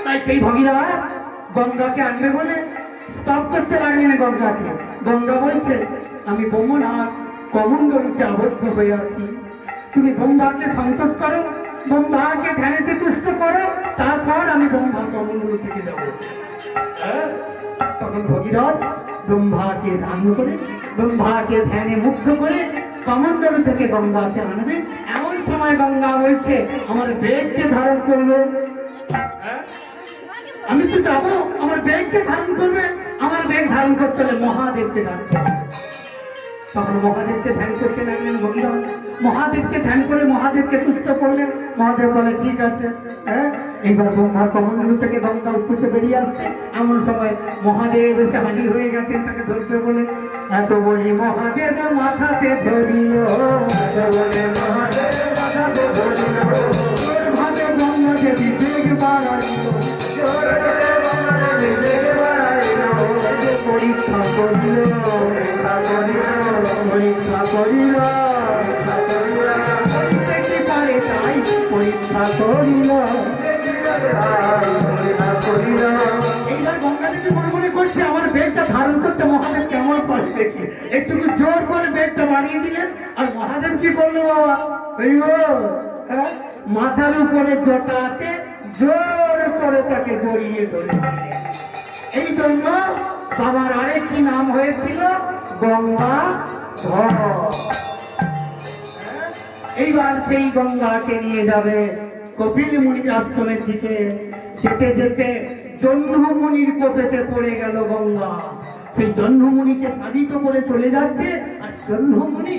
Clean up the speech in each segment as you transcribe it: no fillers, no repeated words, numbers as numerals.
তাই সেই ভগীরথ গঙ্গাকে আনবে বলে স্তব করতে লাগলেন গঙ্গাকে। গঙ্গা বলছে, আমি ব্রহ্মনাথ কমণ্ডলীতে আবদ্ধ হয়ে আছি, তুমি ব্রহ্মাকে সন্তোষ করো, ব্রহ্মাকে ধ্যানেতে তুষ্ট করো, তারপর আমি ব্রহ্মা কমণ্ডলী থেকে যাবো। তখন ভগীরথ ব্রহ্মাকে ধ্যান করে, ব্রহ্মাকে ধ্যানে মুগ্ধ করে কমণ্ডল থেকে গঙ্গাকে আনবে। এমন সময় গঙ্গা বলছে, আমার বেগকে ধারণ করলো, আমি তো যাবো, আমার বেগকে ধারণ করবে। আমার বেগ ধারণ করতে হলে মহাদেবকে ধারণ করবে। তখন মহাদেবকে ধ্যান করতে লাগলেন ভগীরথ। মহাদেবকে ধ্যান করে মহাদেবকে তুষ্ট করলেন। মহাদেব বলে, ঠিক আছে, এইবার ব্রহ্মার কমণ্ডল থেকে গঙ্গা উৎপত্তি বেরিয়ে আসছে। এমন সময় মহাদেব এসে হাজির হয়ে গেছেন, তাকে ধরতে বলে, এত বলি মহাদেব মাথাতে ধরিল, বলে মহাদেব মাথাতে ধরিল, ভাবে ব্রহ্মদেবী বেগ বাড়াইল, পরীক্ষা করিল, পরীক্ষা করিল, পারে তাই পরীক্ষা করিল। এইবার গঙ্গাদেবী মনে মনে করছে, আমার বেগটা ধারণ করতে মহাদেব কেমন পাচ্ছে, একটু জোর করে বেগটা বাড়িয়ে দিলেন। আর মহাদেব কি করলো বাবা, মাথার উপরে জটাতে জোর করে তাকে জড়িয়ে ধরে। এই জন্য বাবার আরেকটি নাম হয়েছিল গঙ্গাধর। এইবার সেই গঙ্গাকে নিয়ে যাবে কপিল মুনির আশ্রমের দিকে। যেতে যেতে জহ্নমুনির কোপেতে পড়ে গেল গঙ্গা। সেই জহ্নমুনিকে বাধিত করে চলে যাচ্ছে, আর জহ্নমুনি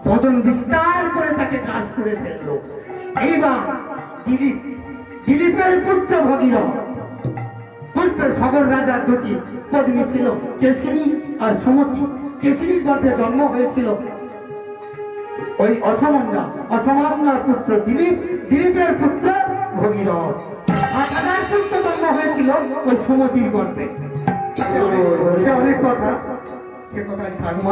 বদন বিস্তার করে তাকে কাজ করে ফেললো। এইবার দিলীপের পুত্র ভগীরথ, পূর্বে সগর রাজার দুটি পত্নী ছিল, কেশিনী আর সুমতি। কেশিনীর গর্ভে জন্ম হয়েছিল ওই অসমান্নার পুত্র দিলীপ, দিলীপের পুত্র ভগীরথ। আর তার পুত্র জন্ম হয়েছিল ওই সুমতির গর্ভে। অনেক কথা, সে কথায় থাকবো।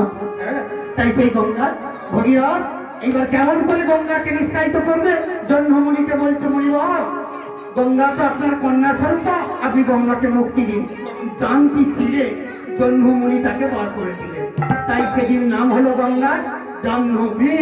তাই সেই গঙ্গা ভগীরথ এইবার কেমন করে গঙ্গাকে নিষ্কাশিত করবে? জহ্নমুনিকে বলছে, মুনিবর, গঙ্গা তো আপনার কন্যা স্বরূপা, আপনি গঙ্গাকে মুক্তি দিন। জানতি ছিঁড়ে জহ্নমুনি তাকে বার করে দিলেন। তাই সেদিন নাম হলো গঙ্গার জাহ্নবী।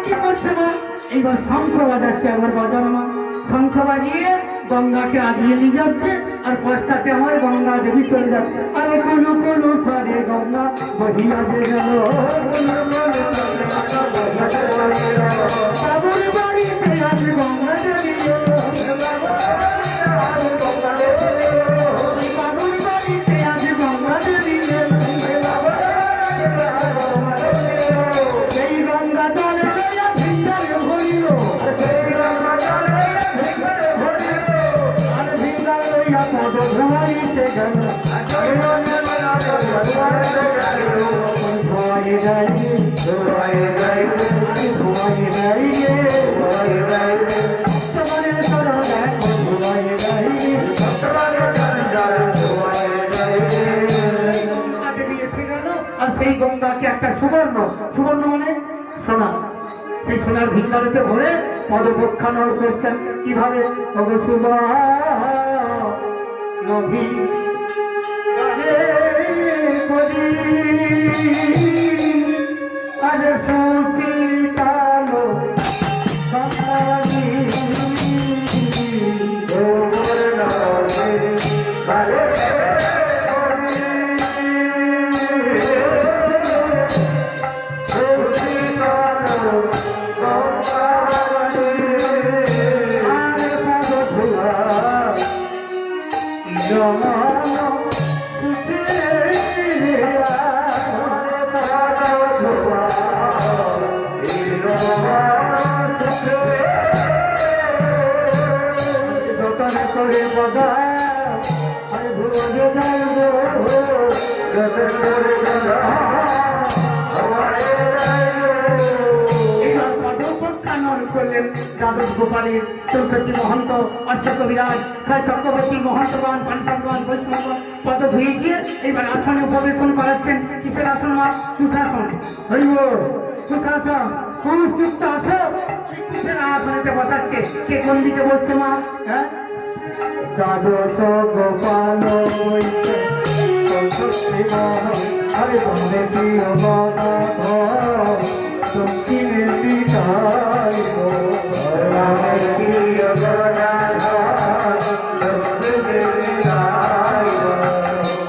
কি করছে মা? এইবার শঙ্খ বাজাচ্ছে, আমার বাজানো মা। শঙ্খ বাজিয়ে গঙ্গাকে আগিয়ে নিয়ে যাচ্ছে, আর পশ্চাতে আমার গঙ্গা দেবী চলে যাচ্ছে। আরে কোনো কোনো সারে গঙ্গা বহিয়া যে গেল, বাড়িতে আছে গঙ্গা দেবী, বাড়িতে আছে গঙ্গা দেবী। সেই গঙ্গা জলে ভিঙ্গারে ভরিল, আর ভিঙ্গার লইয়া পদ ধোয়াইতে গেল। আর সেই গঙ্গাকে একটা সুবর্ণ, সুবর্ণ মানে সোনা, সেই সোনার ভিঙ্গালেতে ভরে পদপ্রক্ষালন করতেন। কিভাবে? নভি আরে সুশীতালো দ্বাদশ গোপালের চৌষট্টি মহন্ত অষ্টকবিরাজ ছয় চক্রবর্তী মহন্তগণ পাঞ্চগণ বৈষ্ণবগণ পদ ধুয়ে গিয়ে এইবার আসনে উপবেশন করাচ্ছেন। কিসের আসন মা? সুশাসন। হইব সুশাসন সুস্থিত আছো, কিসের আসনেতে বসাচ্ছে? কে কোন দিকে বসছে মা? হ্যাঁ, দ্বাদশ গোপাল আরে বন্দে প্রিয় দক্ষিণে পিতাই প্রিয়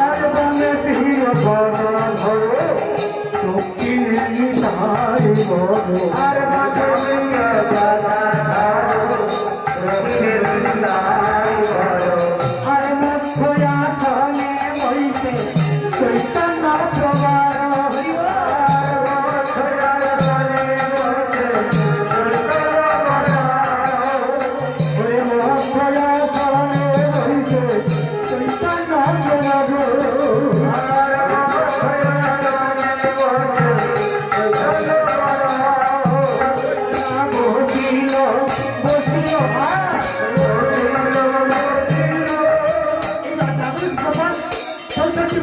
আরে বন্দে প্রিয় দক্ষিণে পিতাই আরে আরে মুখ্যয়া থানে বইতে চৈতন্য প্রবার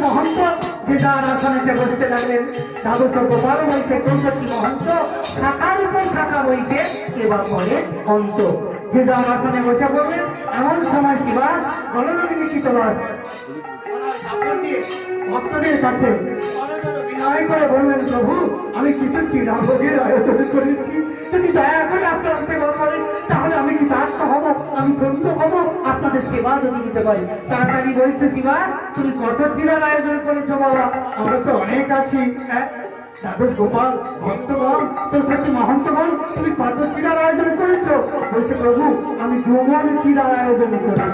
মহন্ত যে যার আসনেতে বসতে লাগলেন। দ্বাদশ গোপাল বইতে চৌষট্টি মহন্ত শাখার উপর শাখা বইতে এবার পরে অন্ত যে যার আসনে বসে পড়বেন। এমন সময় শিবা গণরবিনী শীতলাস ভক্তদের কাছে বিনয় করে বললেন, প্রভু আমি কিছু চিরাভোগের আয়োজন করেছি, যদি দয়া করে আপনার সেবা করেন তাহলে আমি কি দাস্ত হব, আমি ধন্য হব, আপনাদের সেবা যদি দিতে পারি। তাড়াতাড়ি বলছে, শিবা তুমি কত চিরার আয়োজন করেছো বাবা? আমরা তো অনেক আছি। দ্বাদশ গোপাল ভক্তগণ চৌষট্টি মহন্তগণ তুমি কত চিরার আয়োজন করেছো? বলছে, প্রভু আমি ডুমন চিরার আয়োজন করেছি।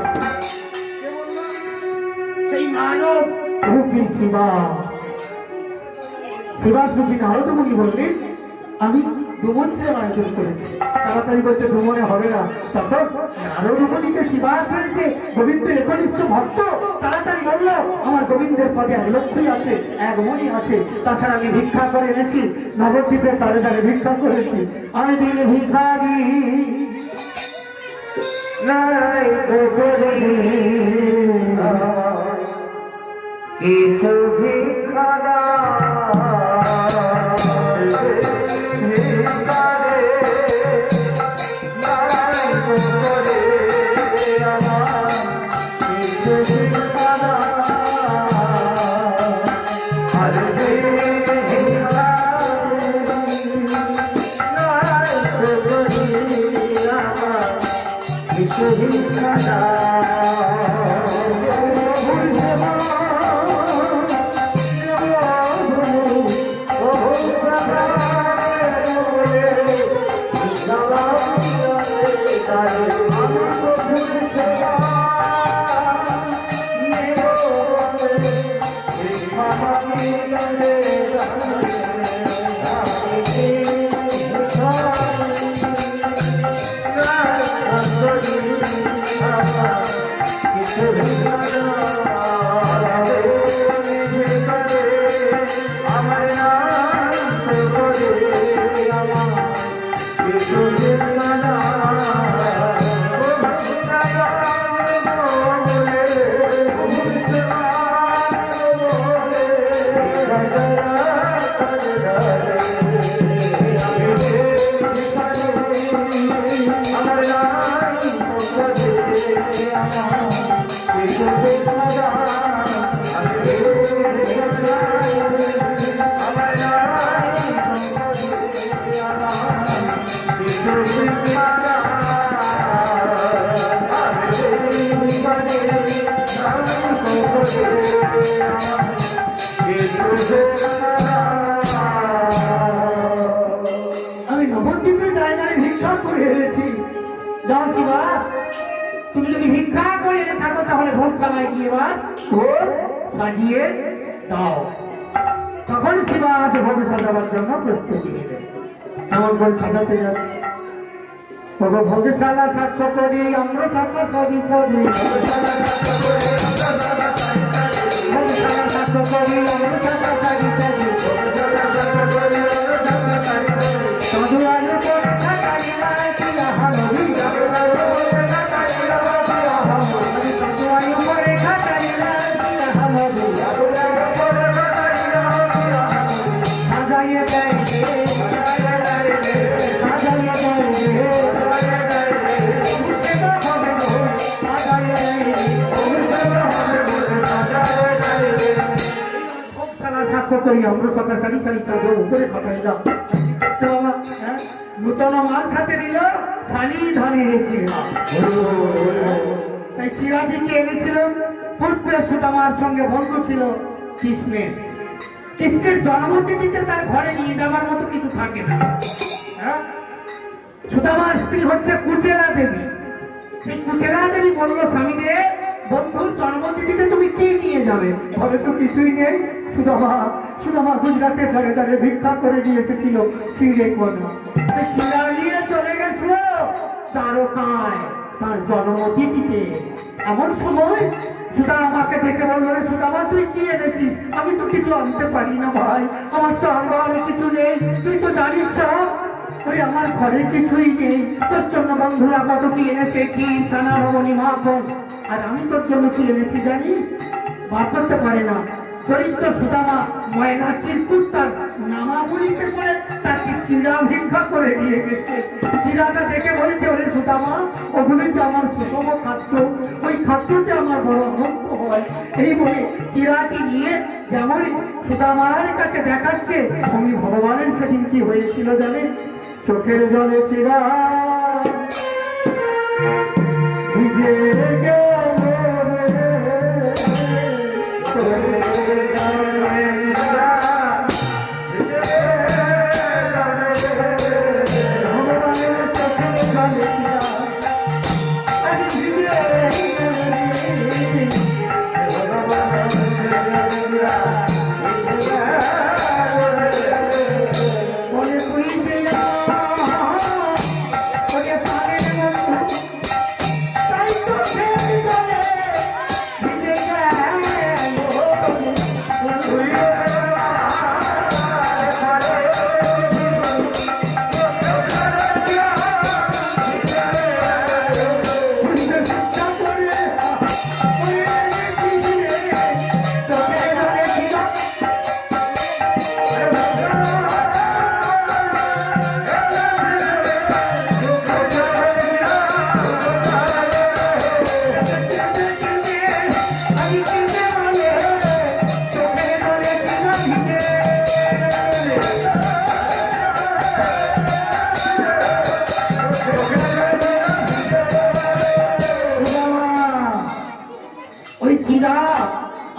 সেই মানব রূপী শিবা শিবাশ্রী নারদমুনি বললেন, আমি ডুমন চিরার আয়োজন করেছি। তাড়াতাড়ি বলছে, ডুমনে হবে না। তখন নারদমুনিকে শিবা ফেলছে, গোবিন্দ একনিষ্ঠ ভক্ত। তাড়াতাড়ি বলল, আমার গোবিন্দের পদে এক লক্ষ্মী আছে, এক মণি আছে, তাছাড়া আমি ভিক্ষা করে এনেছি, নবদ্বীপে তারে তারে ভিক্ষা করেছি। আমি দিনে ভিক্ষা দিই কিছু ভিক্ষা আমি নবদ্বীপের জায়গায় ভিক্ষা করে এনেছি। যাও শিবা, তুমি যদি ভিক্ষা করে এনে থাকো তাহলে ভোগশালায় গিয়ে এবার ভোগ সাজিয়ে দাও। তখন শিবা ভোগ সাজাবার জন্য প্রস্তুতি নেবে। এমন ভোগ সাজাতে যাবে। ভোগশালা সাক্ষ্য করি আমরা সাক্ষ্য সবই সবই ভোগশালা সাক্ষ্য করি আমরা সাক্ষ্য সবই সবই সাধু আলু কথা কালিমায় চিলা হলো করি আমরা সকাল সারি সারি চাঁদে উপরে খাটাইলাম নূতন মাল সাথে দিল শালি ধানে এনেছিলাম তাই চিরাটিকে এনেছিলাম পূর্বে সুদামার সঙ্গে বন্ধু ছিল কৃষ্ণের কৃষ্ণের জন্মতিথিতে তার ঘরে নিয়ে যাওয়ার মতো কিছু থাকে না হ্যাঁ সুদামার স্ত্রী হচ্ছে কুচেলা দেবী সেই কুচেলা দেবী বললো স্বামীকে বন্ধুর জন্মতিথিতে তুমি কি নিয়ে যাবে ঘরে তো কিছুই নেই সুদামা গুজরাটে ঘরে ঘরে ভিক্ষা করে দিয়ে এসেছিল চিড়ে কোনো চিড়া নিয়ে চলে গেছিল দ্বারকায় তার জন্মতিথিতে এমন সময় সুদা আমাকে দেখে বললো রে সুদামা তুই কি এনেছিস আমি তো কিছু আনতে পারি না ভাই আমার তো আমি কিছু নেই তুই তো জানিস সব ওই আমার ঘরে কিছুই নেই তোর জন্য বন্ধুরা কত কি এনেছে কি সানা রমণী মাখন আর আমি তোর জন্য কি এনেছি জানিস বার করতে পারে না চরিত্র সুদামা ময়না চিরকুট তার নামাবলিতে করে তাকে চিরা ভিক্ষা করে দিয়ে গেছে চিরাটা দেখে বলছে ওরে সুদামা ওগুলি তো আমার সুষম খাদ্য ওই খাদ্যতে আমার বড় আনন্দ হয় এই বলে চিরাটি নিয়ে যেমন সুদামার কাছে দেখাচ্ছে আমি ভগবানের সেদিন কি হয়েছিল জানে চোখের জলে চিরা ভিজে গেল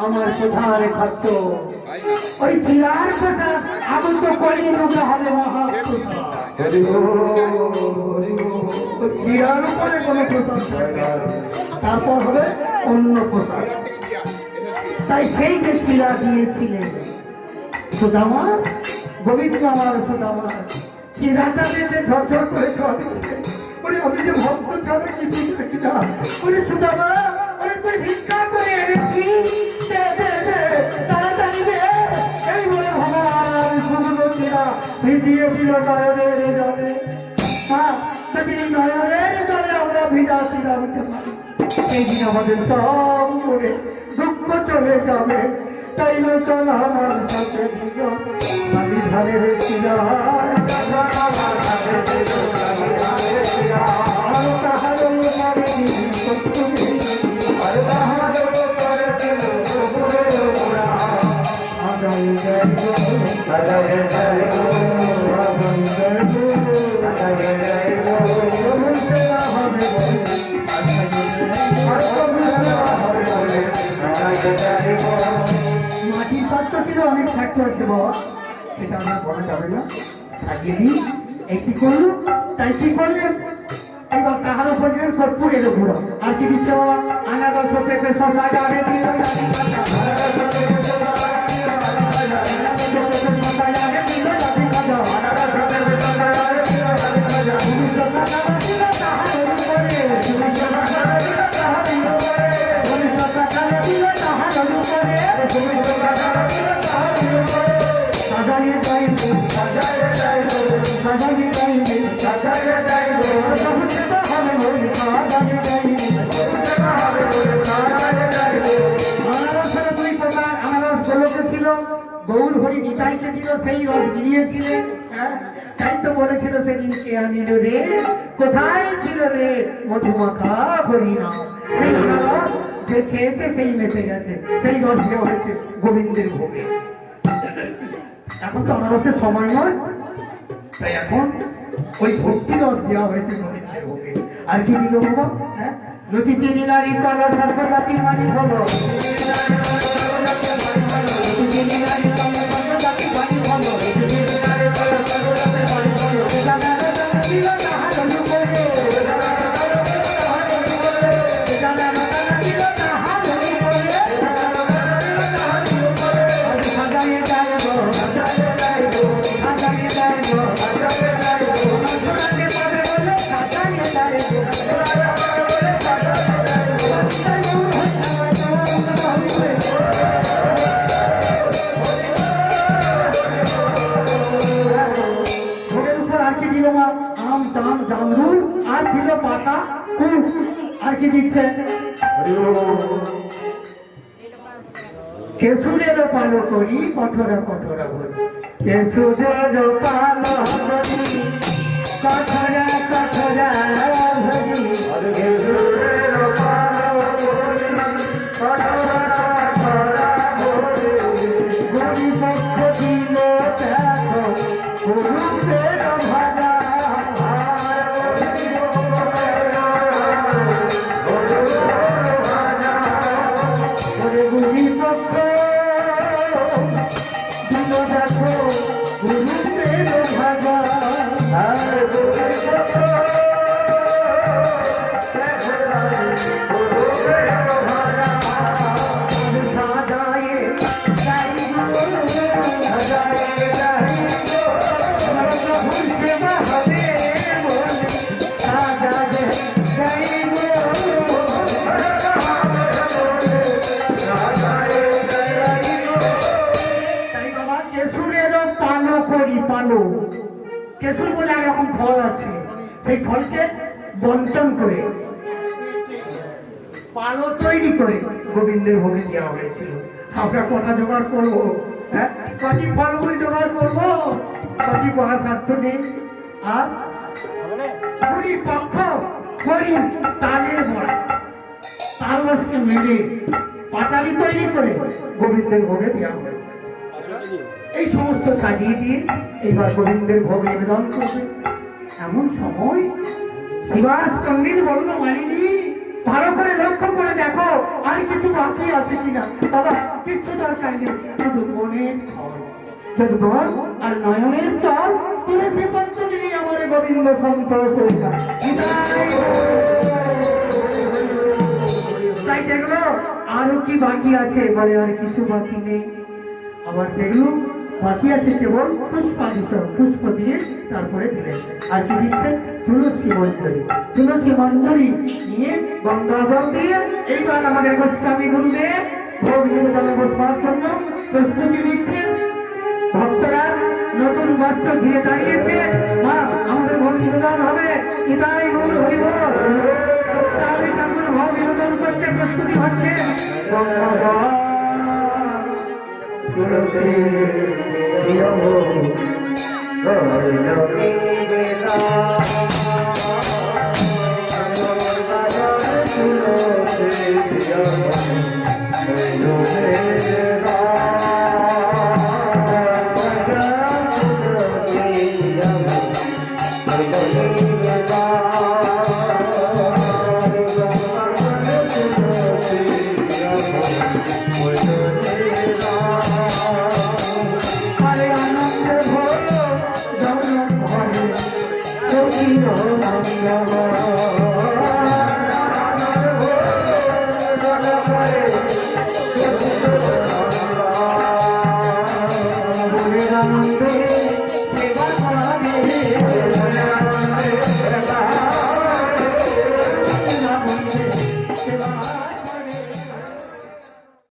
আমার প্রধান খাদ্য ওই চিরার কথা আমি তো করি নোংরা হবে চিরার উপরে কোনো প্রসাদ তারপর হবে অন্য প্রসাদ তাই সেই যে চিরা দিয়েছিলেন সুদামা গোবিন্দ আমার সুদামা চিরাটা দিতে ঝরঝর করে ওরে আমি যে ভক্ত ছাড়া কিছু থাকি না ওরে সুদামা ওরে তুই ভিক্ষা করে এনেছি এই বলে ভগবান সুন্দর চিরা ভিজিয়ে দিল নয়নের জলে নয়নের জলে আমরা ভিজা চিরা হতে পারি এই দিন আমাদের সব করে দুঃখ চলে যাবে তাই নতুন আমার সাথে আমি ধারে চিরা মাটির পাত্র ছিল অনেক থাকতে আছে বাবা সেটা আমরা বলা যাবে না থাকিয়ে দিই একটি করলো তাই কি করলেন এবার তাহার উপর কর্পূর এলো ঘুরো আর কি দিচ্ছে বাবা আনারস পেঁপে শসা যাবে গৌর হরি নিতাইকে দিল সেই রস দিয়েছিলেন তাই তো বলেছিল সেদিন কে আনিল রে কোথায় ছিল রে মধুমাখা হরিণা সেই রস যে খেয়েছে সেই মেতে গেছে সেই রস দেওয়া হয়েছে গোবিন্দের ভোগে এখন তো আনারসের সময় নয়, তাই এখন ওই ভক্তি রস দেওয়া হয়েছে গোবিন্দের ভোগে। আর কি দিল বাবা? হ্যাঁ, লুচি চিনি নারী তলা সর্বজাতি মানি হলো, চিনি নারী তলা সর্বজাতি মানি হলো, আর দিল পাতা আর কি দিচ্ছে কেশুরেরও পালো করি কঠোরা কঠোরা বলি, কেশুরেরও পালো করি কঠোরা কঠোরা ভরি, কেশুরেরও পালো করি কঠোরা কঠোরা ভরি, গরি পক্ষ দিল দেখো গুরুদের ভাজা, কেশুর বলে একরকম ফল আছে, সেই ফলকে বন্টন করে পালো তৈরি করে গোবিন্দের ভোগে দেওয়া হয়েছিল। আমরা কটা জোগাড় করবো? হ্যাঁ, কটি ফলগুলি জোগাড় করবো? কটি বলা সাধ্য নেই। আর কুড়ি পক্ষ করি তালের বড়া, তাল রসকে মেলে পাটালি তৈরি করে গোবিন্দের ভোগে দেওয়া হয়েছে। এই সমস্ত সাজিয়ে দিয়ে এইবার গোবিন্দের ভোগ নিবেদন করবে। এমন সময় শিবাস পণ্ডিত বলল, মালিনী ভালো করে লক্ষ্য করে দেখো আর কিছু বাকি আছে কিনা। বাবা কিচ্ছু দরকার নেই, শুধু মনের ফল, শুধু মন আর নয়নের চল তুলসী পত্র দিলেই আমার গোবিন্দ সন্তোষ হয়ে যায়। তাই দেখলো আরো কি বাকি আছে, বলে আর কিছু বাকি নেই। আবার দেখলো বাকি আছে কেবল পুষ্পাদিত্য, পুষ্প দিয়ে তারপরে দিলেন। আর কি দিচ্ছে? তুলসী মঞ্জরি, তুলসী মঞ্জরি নিয়ে গঙ্গা জল দিয়ে এইবার আমাদের গোস্বামী গুরুদেব ভোগ নিবেদনে বসবার জন্য প্রস্তুতি নিচ্ছে। ভক্তরা নতুন বস্ত্র ঘিরে দাঁড়িয়েছে, মা আমাদের ভোগ নিবেদন হবে, ইতাই গৌর হরি বল। গোস্বামী ঠাকুর ভোগ নিবেদন করতে প্রস্তুতি হচ্ছে। Thank you.